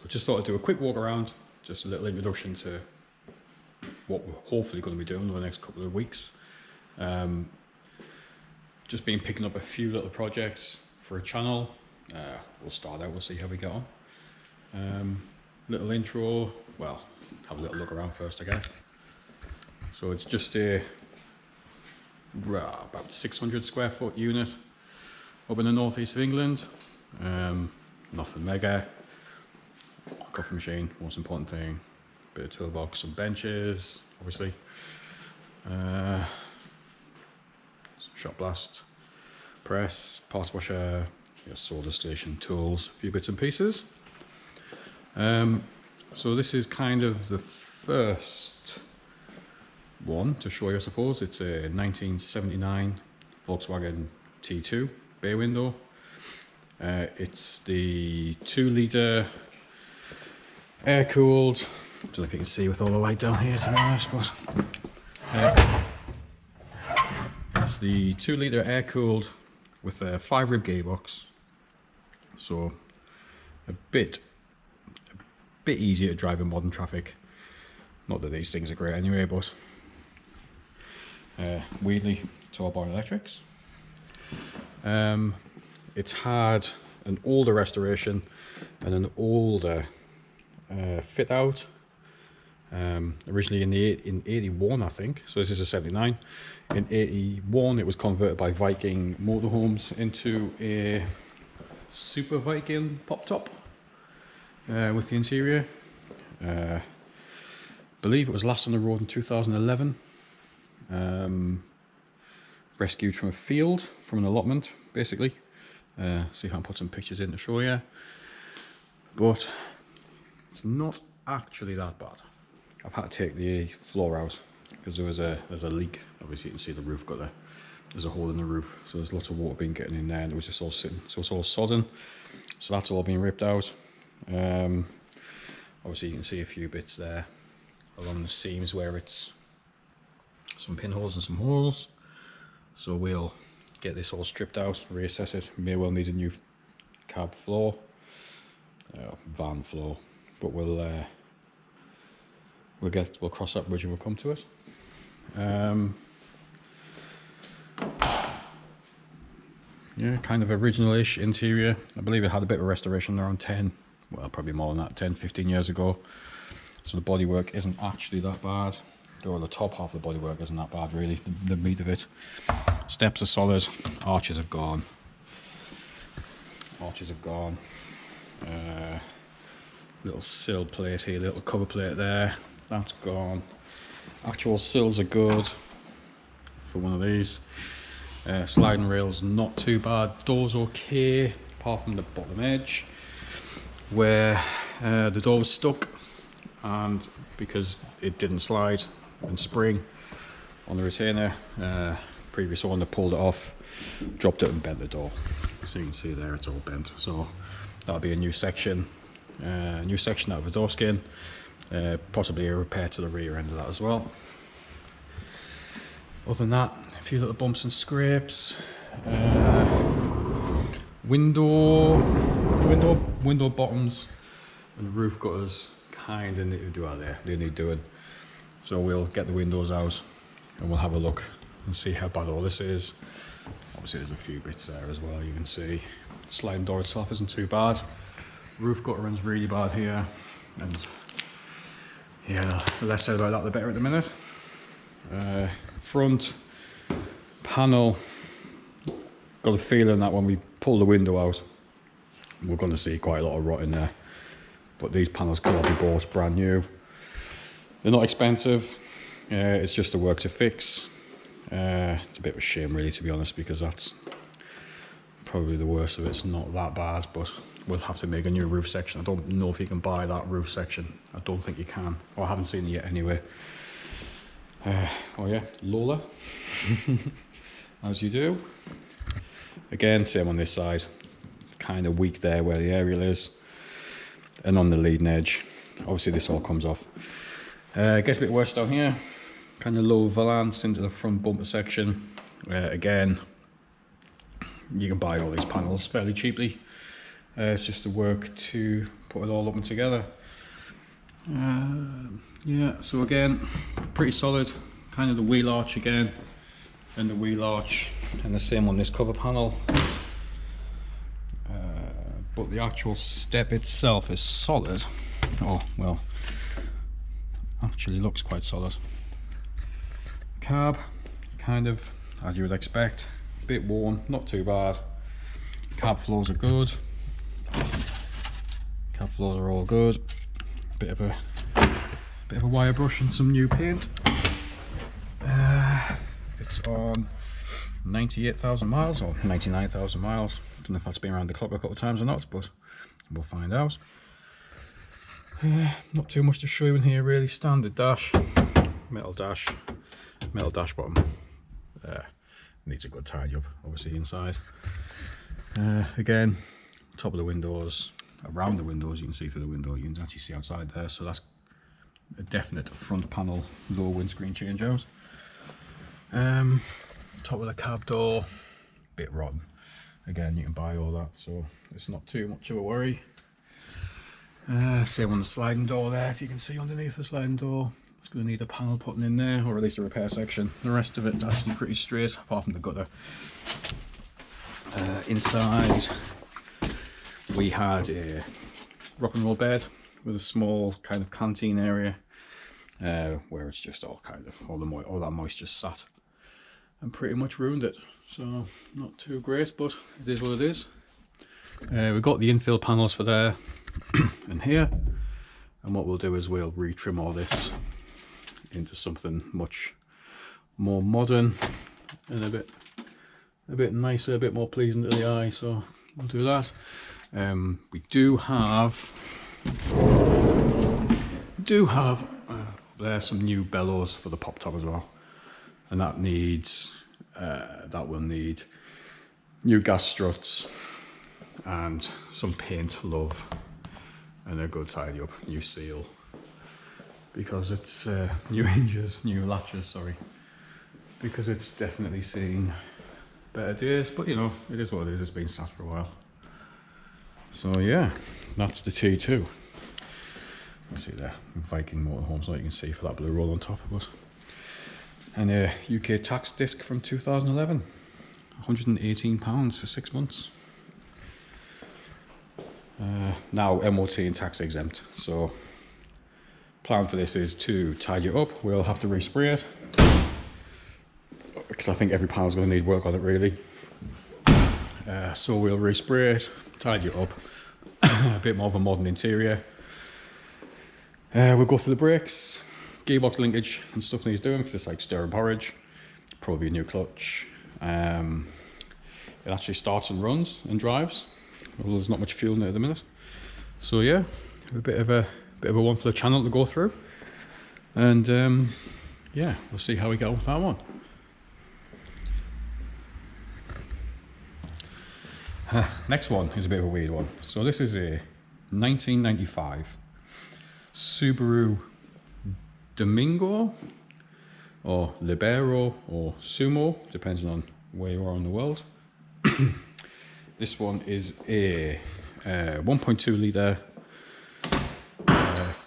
just thought I'd do a quick walk around, just a little introduction to what we're hopefully going to be doing over the next couple of weeks. Just been picking up a few little projects for a channel. We'll start out, we'll see how we get on. Little intro, well, have a little look around first, I guess. So it's just a about 600 square foot unit up in the northeast of England. Nothing mega. Coffee machine, most important thing. Bit of toolbox, some benches, obviously. Shot blast, press, parts washer, solder station, tools, a few bits and pieces. So this is kind of the first one to show you, I suppose. It's a 1979 Volkswagen T2 Baywindow. It's the 2-litre air-cooled. I don't know if you can see with all the light down here, to be honest, but it's the 2-litre air-cooled with a 5-rib gearbox, so a bit easier to drive in modern traffic. Not that these things are great anyway, but Wheatley turbo electrics. It's had an older restoration and an older fit out. Originally in 81, I think. So this is a 79. In 81, it was converted by Viking Motorhomes into a Super Viking pop top with the interior. Believe it was last on the road in 2011. Rescued from a field, from an allotment, basically. See if I can put some pictures in to show you. But it's not actually that bad. I've had to take the floor out because there's a leak. Obviously you can see the roof there's a hole in the roof, so there's lots of water been getting in there, and it was just all sitting, so it's all sodden. So that's all been ripped out. Obviously you can see a few bits there along the seams where it's some pinholes and some holes. So we'll get this all stripped out, reassess it. May well need a new cab floor, van floor, but we'll cross that bridge and we'll come to it. Yeah, kind of original-ish interior. I believe it had a bit of restoration around 10, well, probably more than that, 10, 15 years ago. So the bodywork isn't actually that bad. Though the top half of the bodywork isn't that bad, really, the meat of it. Steps are solid, arches have gone. Little sill plate here, little cover plate there, that's gone. Actual sills are good for one of these. Sliding rails not too bad, doors okay, apart from the bottom edge where the door was stuck, and because it didn't slide and spring on the retainer, previous owner pulled it off, dropped it and bent the door. So you can see there it's all bent, so that'll be a new section out of the door skin, possibly a repair to the rear end of that as well. Other than that, a few little bumps and scrapes. Window bottoms and roof gutters kind of need to do out there. They need doing. So we'll get the windows out and we'll have a look and see how bad all this is. Obviously there's a few bits there as well, you can see. Sliding door itself isn't too bad. Roof gutter runs really bad here, and yeah, the less said about that the better at the minute. Front panel, got a feeling that when we pull the window out we're going to see quite a lot of rot in there, but these panels can all be bought brand new. They're not expensive, it's just a work to fix. It's a bit of a shame really, to be honest, because that's probably the worst of it. It's not that bad, but we'll have to make a new roof section. I don't know if you can buy that roof section. I don't think you can, or I haven't seen it yet anyway. Oh yeah, Lola, as you do. Again, same on this side, kind of weak there where the aerial is, and on the leading edge. Obviously this all comes off. Gets a bit worse down here, kind of low valance into the front bumper section. Again, you can buy all these panels fairly cheaply. It's just the work to put it all up and together. Yeah, so again, pretty solid. Kind of the wheel arch again, and the wheel arch, and the same on this cover panel. But the actual step itself is solid. Oh, well, actually looks quite solid. Cab, kind of as you would expect, a bit worn, not too bad. Cab floors are good. Cab floors are all good. Bit of a wire brush and some new paint. It's on 98,000 miles or 99,000 miles. Don't know if that's been around the clock a couple of times or not, but we'll find out. Not too much to show you in here really. Standard dash, metal dash bottom. Needs a good tidy up, obviously inside. Again, top of the windows, around the windows, you can see through the window, you can actually see outside there, so that's a definite front panel low windscreen change out. Top of the cab door, bit rotten. Again, you can buy all that, so it's not too much of a worry. Same on the sliding door there, if you can see underneath the sliding door. It's going to need a panel putting in there, or at least a repair section. The rest of it's actually pretty straight, apart from the gutter. Inside, we had a rock and roll bed with a small kind of canteen area, where it's just all kind of all that moisture sat and pretty much ruined it. So not too great, but it is what it is. We've got the infill panels for there and here, and what we'll do is we'll retrim all this into something much more modern and a bit nicer, a bit more pleasing to the eye, so we'll do that. We do have there's some new bellows for the pop top as well, and that will need new gas struts and some paint, love, and a good tidy up, new seal, because it's new latches, sorry, because it's definitely seen better days, but you know, it is what it is. It's been sat for a while. So yeah, that's the T2. Let's see there, Viking motorhome, so you can see for that blue roll on top of us. And a UK tax disc from 2011, £118 for 6 months. Now MOT and tax exempt, so plan for this is to tidy it up. We'll have to respray it, because I think every panel's going to need work on it really. So we'll respray it, tidy it up, a bit more of a modern interior. We'll go through the brakes, gearbox linkage and stuff needs doing, because it's like stirring porridge. Probably a new clutch. It actually starts and runs and drives. Well, there's not much fuel in it at the minute. So yeah, a bit of a one for the channel to go through. And yeah, we'll see how we get on with that one. Next one is a bit of a weird one. So this is a 1995 Subaru Domingo, or Libero, or Sumo, depending on where you are in the world. This one is a 1.2 litre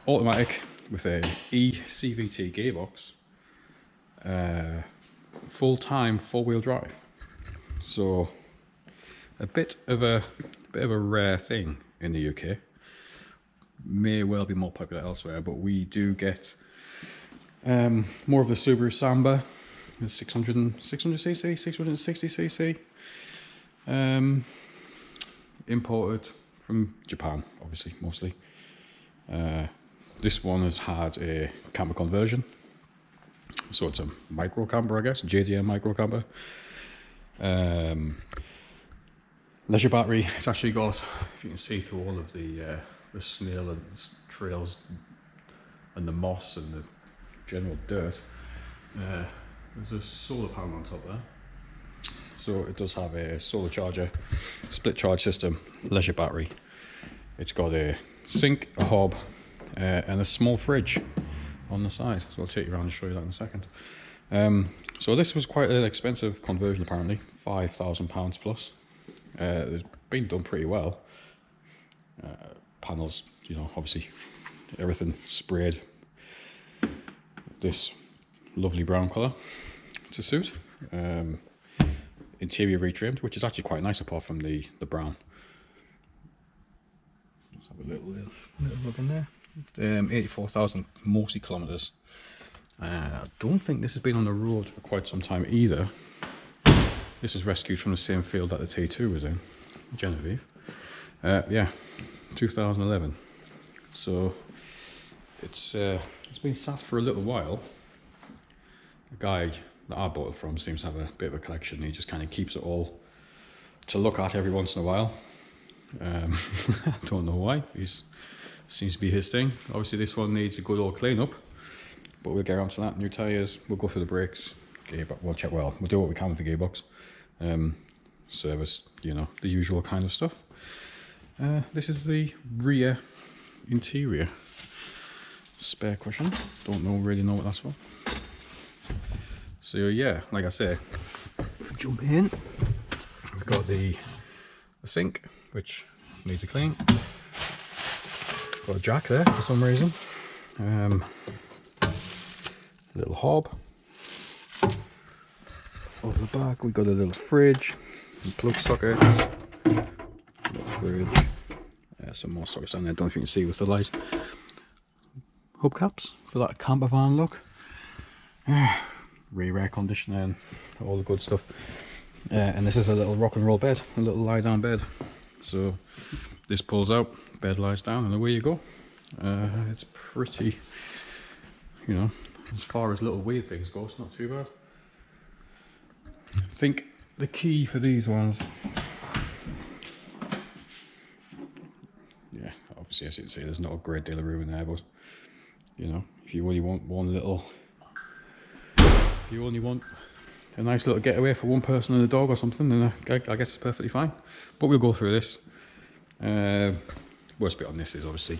automatic with a eCVT gearbox, full-time four-wheel drive. So a bit of a rare thing in the UK. May well be more popular elsewhere, but we do get more of the Subaru Samba, 600cc, 660cc, imported from Japan, obviously, mostly. This one has had a camper conversion, so it's a micro camper, I guess, JDM micro camper. Leisure battery. It's actually got, if you can see through all of the snail and trails and the moss and the general dirt, there's a solar panel on top there. So it does have a solar charger, split charge system, leisure battery. It's got a sink, a hob, and a small fridge on the side. So I'll take you around and show you that in a second. So this was quite an expensive conversion apparently, £5,000 plus. It's been done pretty well. Panels, you know, obviously everything sprayed this lovely brown colour to suit. Interior retrimmed, which is actually quite nice apart from the brown. Let's have a little look in there. 84,000 mostly kilometres. I don't think this has been on the road for quite some time either. This was rescued from the same field that the T2 was in, Genevieve. Yeah, 2011. So it's been sat for a little while. The guy that I bought it from seems to have a bit of a collection. He just kind of keeps it all to look at every once in a while. I don't know why. Seems to be his thing. Obviously this one needs a good old clean up, but we'll get around to that. New tyres, we'll go through the brakes, we'll do what we can with the gearbox, service, you know, the usual kind of stuff. This is the rear interior. Spare cushion, really know what that's for. So yeah, like I say, if we jump in, we've got the sink, which needs a clean. Got a jack there for some reason. Little hob. Over the back we got a little fridge, and plug sockets, little fridge, some more sockets on there, don't know if you can see with the light. Hubcaps for that camper van look. Rear air conditioning, all the good stuff. And this is a little rock and roll bed, a little lie down bed. So this pulls out, bed lies down, and away you go. It's pretty, you know, as far as little weird things go, it's not too bad. I think the key for these ones, yeah, obviously as you can see there's not a great deal of room in there, but you know, if you only want a nice little getaway for one person and a dog or something, then I guess it's perfectly fine. But we'll go through this. Worst bit on this is obviously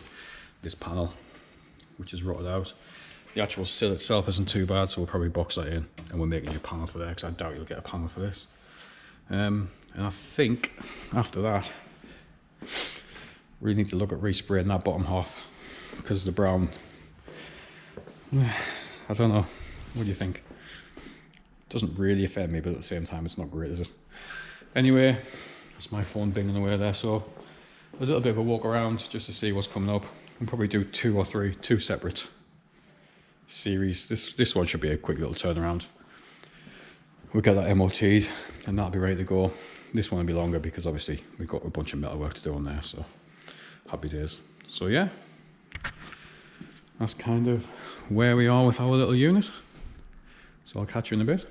this panel, which is rotted out. The actual sill itself isn't too bad, so we'll probably box that in and we'll make a new panel for there, because I doubt you'll get a panel for this. And I think after that, we need to look at respraying that bottom half, because the brown, I don't know, what do you think? Doesn't really offend me, but at the same time it's not great, is it? Anyway, that's my phone binging away there, so a little bit of a walk around just to see what's coming up. We'll probably do two separate series. This one should be a quick little turnaround. We'll get that MOT'd and that'll be ready to go. This one will be longer because obviously we've got a bunch of metal work to do on there, so happy days. So yeah, that's kind of where we are with our little unit. So I'll catch you in a bit.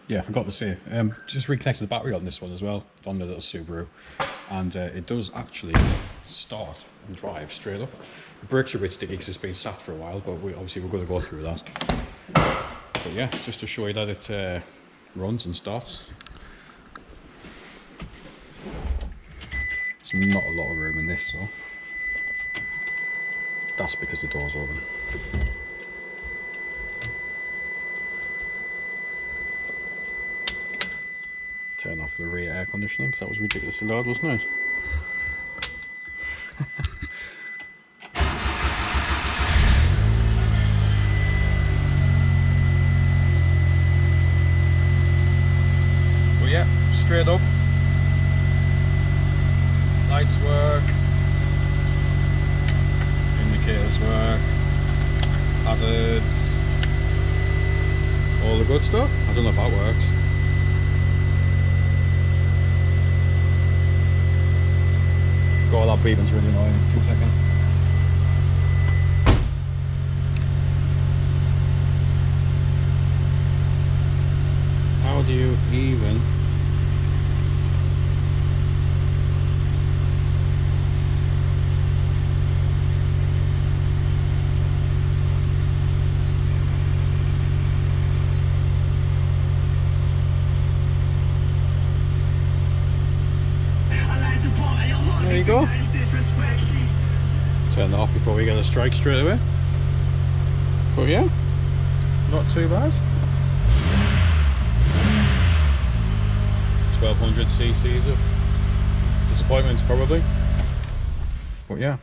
Yeah, I forgot to say, just reconnected the battery on this one as well, on the little Subaru, and it does actually start and drive straight up. The brakes are a bit sticky because it's been sat for a while, but obviously we're going to go through that. But yeah, just to show you that it runs and starts. There's not a lot of room in this, so that's because the door's open. Turn off the rear air conditioning because that was ridiculously loud, wasn't it? Well, yeah, straight up. Lights work. Indicators work. Hazards. All the good stuff. I don't know if that works. God, that beeping's really annoying. 2 seconds. How do you even... There you go. Turn that off before we get a strike straight away. But yeah, not too bad. 1200 cc's of disappointment probably. But yeah.